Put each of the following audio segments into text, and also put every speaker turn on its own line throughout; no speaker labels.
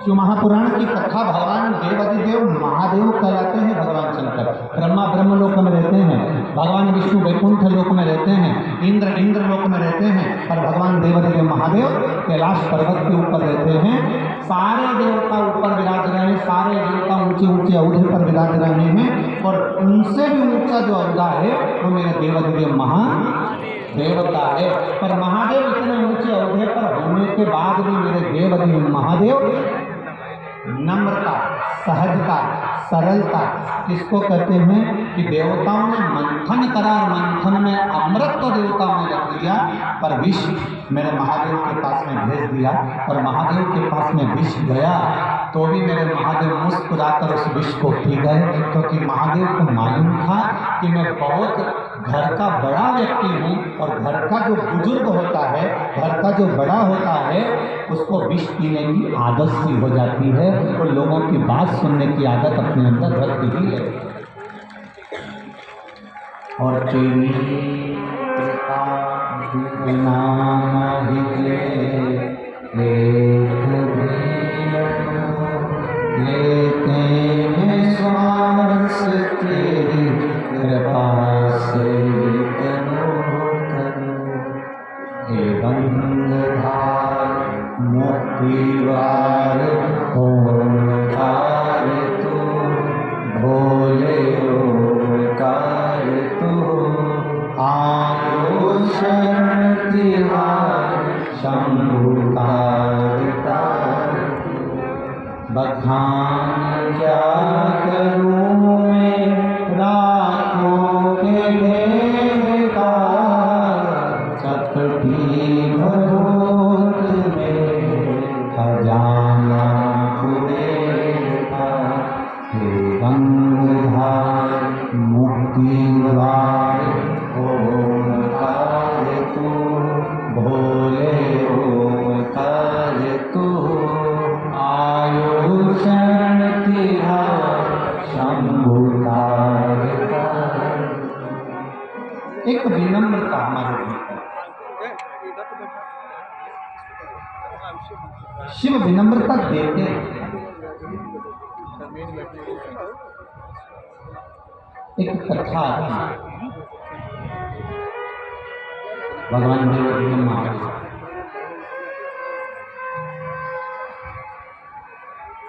शिव महापुराण की कथा भगवान देवादिदेव महादेव कहलाते हैं। भगवान शंकर ब्रह्मा ब्रह्मलोक में रहते हैं, भगवान विष्णु वैकुंठ लोक में रहते हैं, इंद्र इंद्र लोक में रहते हैं, पर भगवान देवादिदेव महादेव कैलाश पर्वत के ऊपर रहते हैं। सारे देवता ऊपर विराज रहे हैं, सारे देवता ऊंचे ऊंचे औहदे पर विराज रहे हैं, और उनसे भी ऊंचा जो औहदा है वो मेरे देवादिदेव महादेवता है। पर महादेव इतने ऊंचे औहदे पर होने के बाद भी मेरे देवादिदेव महादेव नम्रता, सहजता, सरलता, किसको कहते हैं कि देवताओं ने मंथन करा और मंथन में अमृत तो देवताओं ने रख लिया, पर विष मेरे महादेव के पास में भेज दिया, और महादेव के पास में विष गया तो भी मेरे महादेव मुस्कुराकर उस विष को पी गए, क्योंकि महादेव को मालूम था कि मैं बहुत घर का बड़ा व्यक्ति हूँ, और घर का जो बुजुर्ग होता है, घर का जो बड़ा होता है, उसको विष पीने की आदत सी हो जाती है, और लोगों की बात सुनने की आदत अपने अंदर रखती ही है। और तेरी कृपा बिना नहीं लेते हैं श्वास तेरी कृपा से हे गंगाधार मोतीवार ओंकार तू, भोले ओंकार तू, आयो शरण तिहार शंभुकार तार, बखान क्या करूं मैं राखों के ढेर का, चपटी भरोत में खजाना खुलेगा, हे गंगाधार मुक्तिद्वार ओंकार तू, भोले ओंकार तू, आयो शरण तिहार शंभुकार तार। एक विनम्रता हमारे भीतर, शिव विनम्रता देते हैं। एक कथा आती, भगवान देवादिदेव महादेव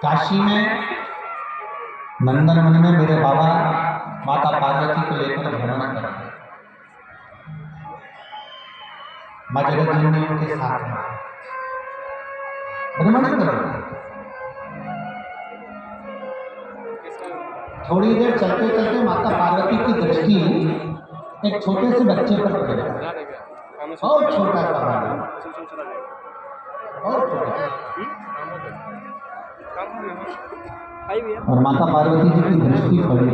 काशी में नंदनवन में मेरे बाबा माता पार्वती को लेकर भ्रमण कर रहे, माँ जगतजननी उनके साथ में भ्रमण कर रहे। थोड़ी देर चलते चलते माता पार्वती की दृष्टि एक छोटे से बच्चे पर पड़ी, बहुत छोटा सा बालक, बहुत छोटा, और माता पार्वती जी की दृष्टि पड़ी,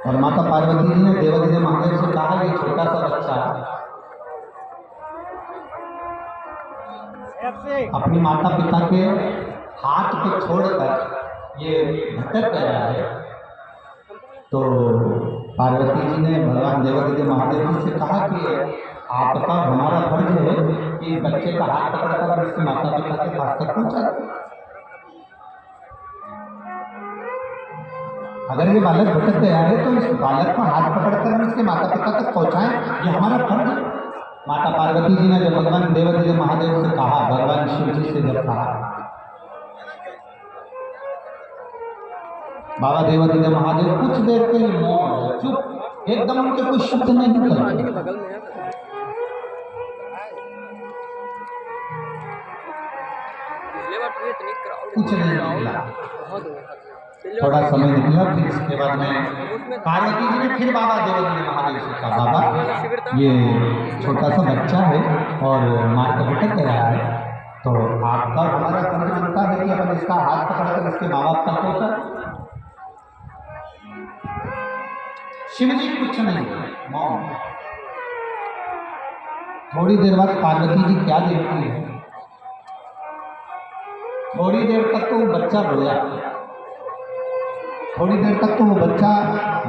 और माता पार्वती जी ने देवादिदेव महादेव से कहा, ये छोटा सा बच्चा अपनी माता पिता के हाथ को छोड़कर ये भटक गया है। तो पार्वती जी ने भगवान देवादिदेव महादेव जी से कहा कि आपका हमारा फर्ज है कि बच्चे का हाथ पकड़कर इसके माता पिता के पास तक पहुंचा। अगर ये बालक भटक गया है तो इस बालक का हाथ पकड़कर हम इसके माता पिता तक पहुंचाएं, ये हमारा फर्ज है। माता पार्वती जी ने जब भगवान देवादिदेव महादेव से कहा, भगवान शिव जी से जब कहा, बाबा देवादिदेव महादेव कुछ देर के लिए मौन, चुप, एकदम उनके कोई शब्द नहीं निकला। कुछ नहीं निकला, थोड़ा समय निकला, फिर इसके बाद में पार्वती जी ने फिर बाबा देवादिदेव महादेव से कहा, बाबा ये छोटा सा बच्चा है और मार कर भटक गया है, तो आपका हमारा फर्ज बनता है कि हम इसका हाथ पकड़कर इसके माँ बाप तक पहुँचा। शिव जी कुछ नहीं, मौन। थोड़ी देर बाद पार्वती जी क्या देखती है, थोड़ी देर तक तो वो बच्चा रोया, थोड़ी देर तक तो वो बच्चा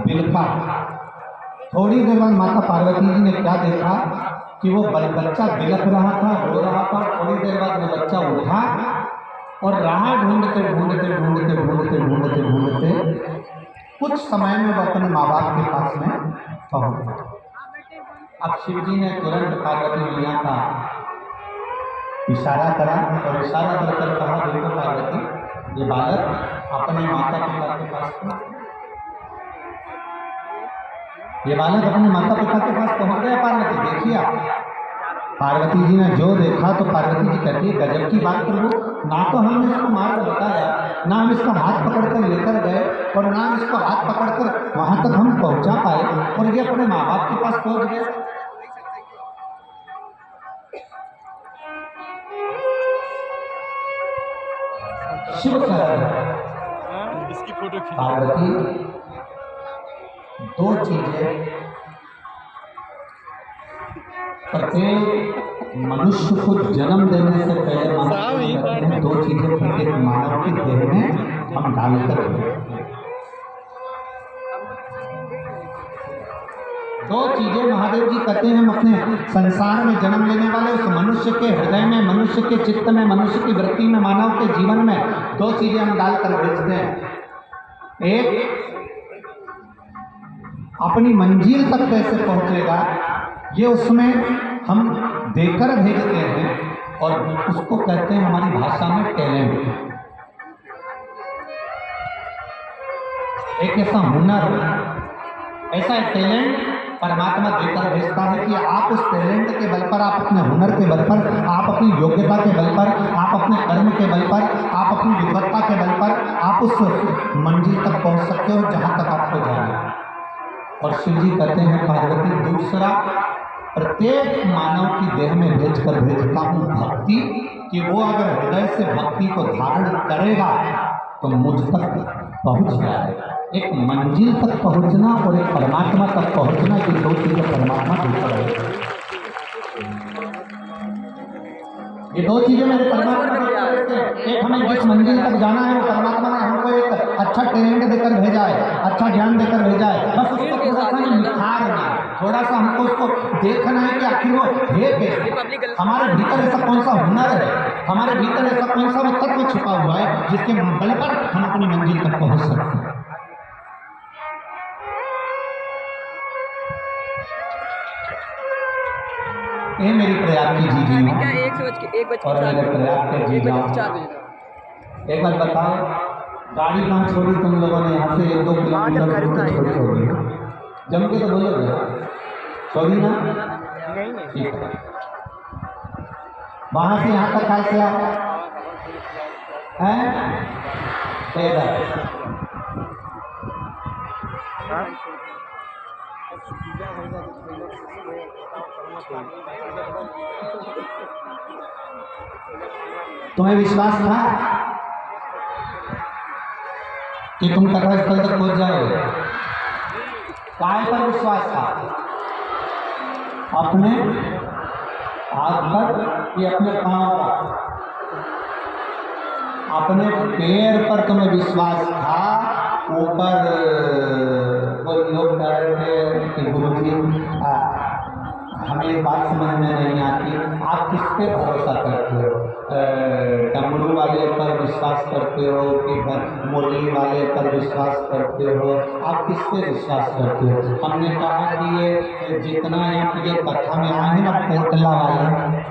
बिलखा, थोड़ी देर बाद माता पार्वती जी ने क्या देखा कि वो बच्चा बिलख रहा था, रो रहा था। थोड़ी देर बाद वो बच्चा उठा और राह ढूंढते ढूंढते ढूंढते ढूंढते ढूंढते ढूंढते कुछ समय में वो अपने माँ बाप के पास में पहुंच गया। अब शिव जी ने तुरंत पार्वती मैया का इशारा करा और इशारा करके कहा, देखो पार्वती, ये बालक अपने माता पिता के पास ये बालक अपने माता पिता के पास पहुंच गया। पार्वती देखिए आप। पार्वती जी ने जो देखा तो पार्वती जी कहती है, गजब की बात प्रभु, ना तो हमने इसको मार्ग बताया, ना हम इसका हाथ पकड़कर लेकर गए और ना हम इसको हाथ पकड़कर वहां तक हम पहुंचा पाए और ये अपने माँ बाप के पास पहुंच गए। शिव पार्वती दो चीजें प्रत्येक मनुष्य को जन्म देने से पहले दो चीजें प्रत्येक मानव के देह में हम डालकर दो चीजें महादेव जी कहते हैं, हम अपने संसार में जन्म लेने वाले उस मनुष्य के हृदय में, मनुष्य के चित्त में, मनुष्य की वृत्ति में, मानव के जीवन में दो चीजें हम डालकर भेजते हैं। एक, अपनी मंजिल तक कैसे पहुंचेगा ये उसमें हम देकर भेजते हैं और उसको कहते हैं हमारी भाषा में टैलेंट। एक ऐसा हुनर, ऐसा टैलेंट परमात्मा देकर भेजता है कि आप उस टैलेंट के बल पर, आप अपने हुनर के बल पर, आप अपनी योग्यता के बल पर, आप अपने कर्म के बल पर, आप अपनी विद्वत्ता के बल पर आप उस मंजिल तक पहुंच सकते हो जहां तक आपको जाना है। और शिव जी कहते हैं, पार्वती दूसरा, प्रत्येक मानव की देह में भेजकर भेजता हूँ भक्ति, कि वो अगर हृदय से भक्ति को धारण करेगा तो मुझ तक पहुंच जाएगा। एक मंजिल तक पहुंचना और एक परमात्मा तक पहुंचना, ये दो चीजें परमात्मा देता है। ये दो चीजें मेरे परमात्मा देते हैं। एक, हमें जिस मंजिल तक जाना है वो परमात्मा ने हमको एक अच्छा टैलेंट देकर भेजा है, अच्छा ज्ञान देकर भेजा है। बस उसको थोड़ा सा निखारना है, थोड़ा सा हमको उसको देखना है कि आखिर वो है कैसे, हमारे भीतर ऐसा कौन सा हुनर है, हमारे भीतर ऐसा कौन सा वो तत्व छुपा हुआ है जिसके बल पर हम अपनी मंजिल तक पहुंच सकते हैं। ये मेरी प्रयाग की जी जी और मेरे प्रयाग के जी जाओ। एक बार बताओ, गाड़ी कहाँ छोड़ी तुम लोगों ने? यहाँ से 1-2 किलोमीटर दूर छोड़ी होगी। जम के तो बोलोगे, छोड़ी ना? ठीक है। वहाँ से यहाँ तक कैसे आओ? तुम्हें विश्वास था कि तुम कथा स्थल तक पहुंच जाओगे? काय पर विश्वास था? अपने हाथ पर कि अपने पांव पर? अपने पैर पर तुम्हें विश्वास था। ऊपर वो लोग कह रहे थे कि गुरु जी हमें बात समझ में नहीं आती, आप किस पे भरोसा करते हो? डमरू वाले पर विश्वास करते हो कि मुरली वाले पर विश्वास करते हो? आप किस पे विश्वास करते हो? हमने कहा कि ये जितना ये कथा में आए हैं ना, पोटला वाले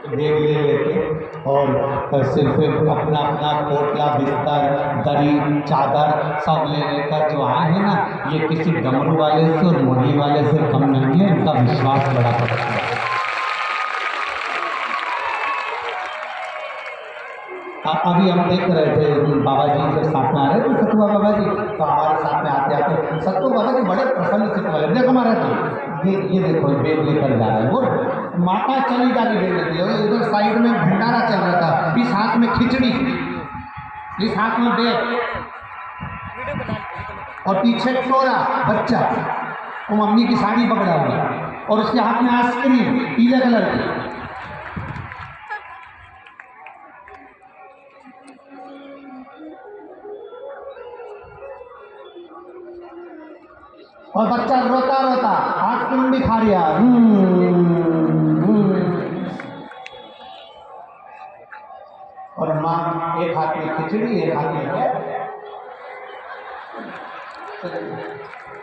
देख ले लेते और सिर्फ अपना अपना पोटला, बिस्तर, दरी, चादर सब ले लेकर जो आए हैं ना, ये किसी डमरू वाले से और मुरली वाले से कम नहीं है। इनका विश्वास बड़ा करता है। अभी हम देख रहे थे बाबा जी के साथ में आ रहे थे, सतुआ बाबा जी, तो हमारे साथ में आते आते सतु बाबा जी बड़े प्रसन्न चित्त वाले। देखो हमारे ये देखो बेग लेकर जा रहा है, वो माता चली जा रही है, इधर साइड में भंडारा चल रहा था, इस हाथ में खिचड़ी, इस हाथ में बेग और पीछे टोरा बच्चा, वो मम्मी की साड़ी पकड़ा हुआ और उसके हाथ में आइसक्रीम पीले कलर की। और बच्चा रोता रोता हाथ की मुंडी खा लिया। और माँ एक हाथ में खिचड़ी एक हाथ में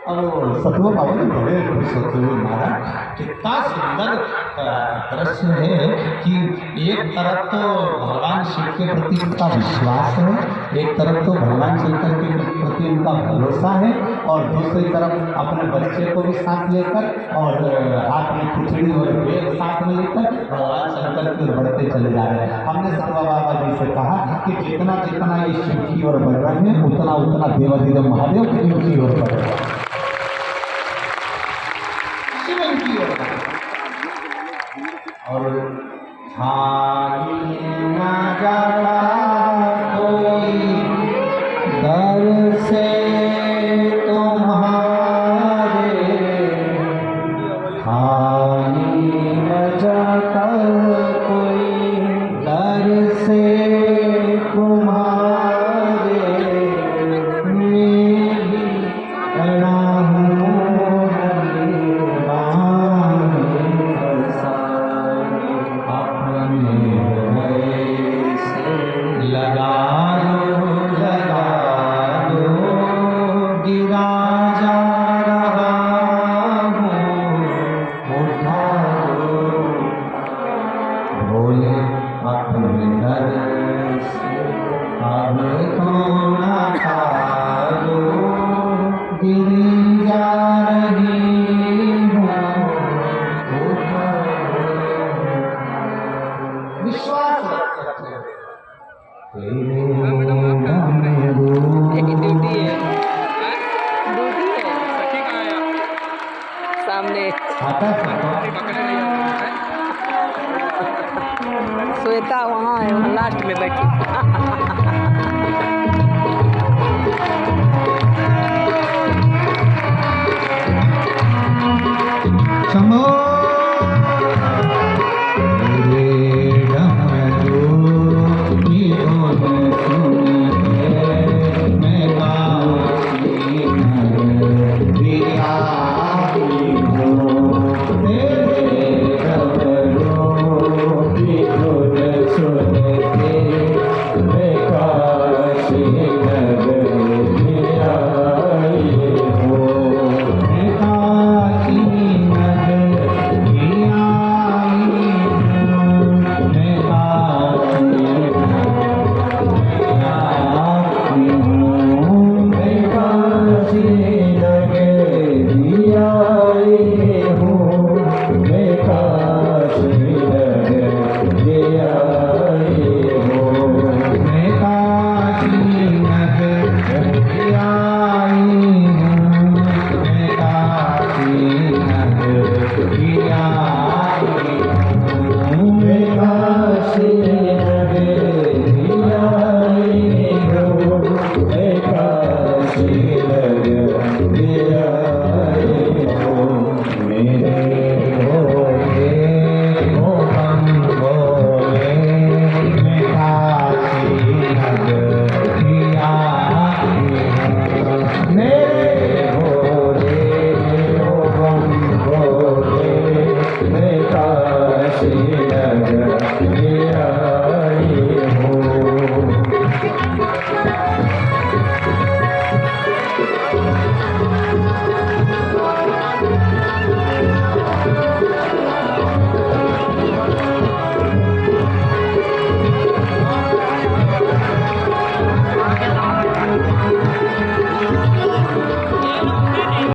अब सतुआ बाबा ने बड़े खुश होते हुए महाराज कितना सुंदर दृश्य है कि एक तरफ तो भगवान शिव के प्रति उनका विश्वास है, एक तरफ तो भगवान शंकर के प्रति उनका भरोसा है, और दूसरी तरफ अपने बच्चे को भी साथ लेकर और हाथ में खिचड़ी और बेल साथ में लेकर भगवान शंकर की ओर बढ़ते चले जा रहे हैं। हमने सतुआ बाबा जी से कहा कि जितना जितना ये शिव की ओर बढ़ रहे हैं उतना उतना देवाधिदेव महादेव की ओर बढ़ रहे हैं, शिवन की ओर। और खाली न जाला कोई दर से तुम्हारे, खाली न जाता कोई दर से तुम्हारे, मेरी प्रणाम
श्वेता वहाँ है, वहाँ लास्ट में बैठी।
Yeah.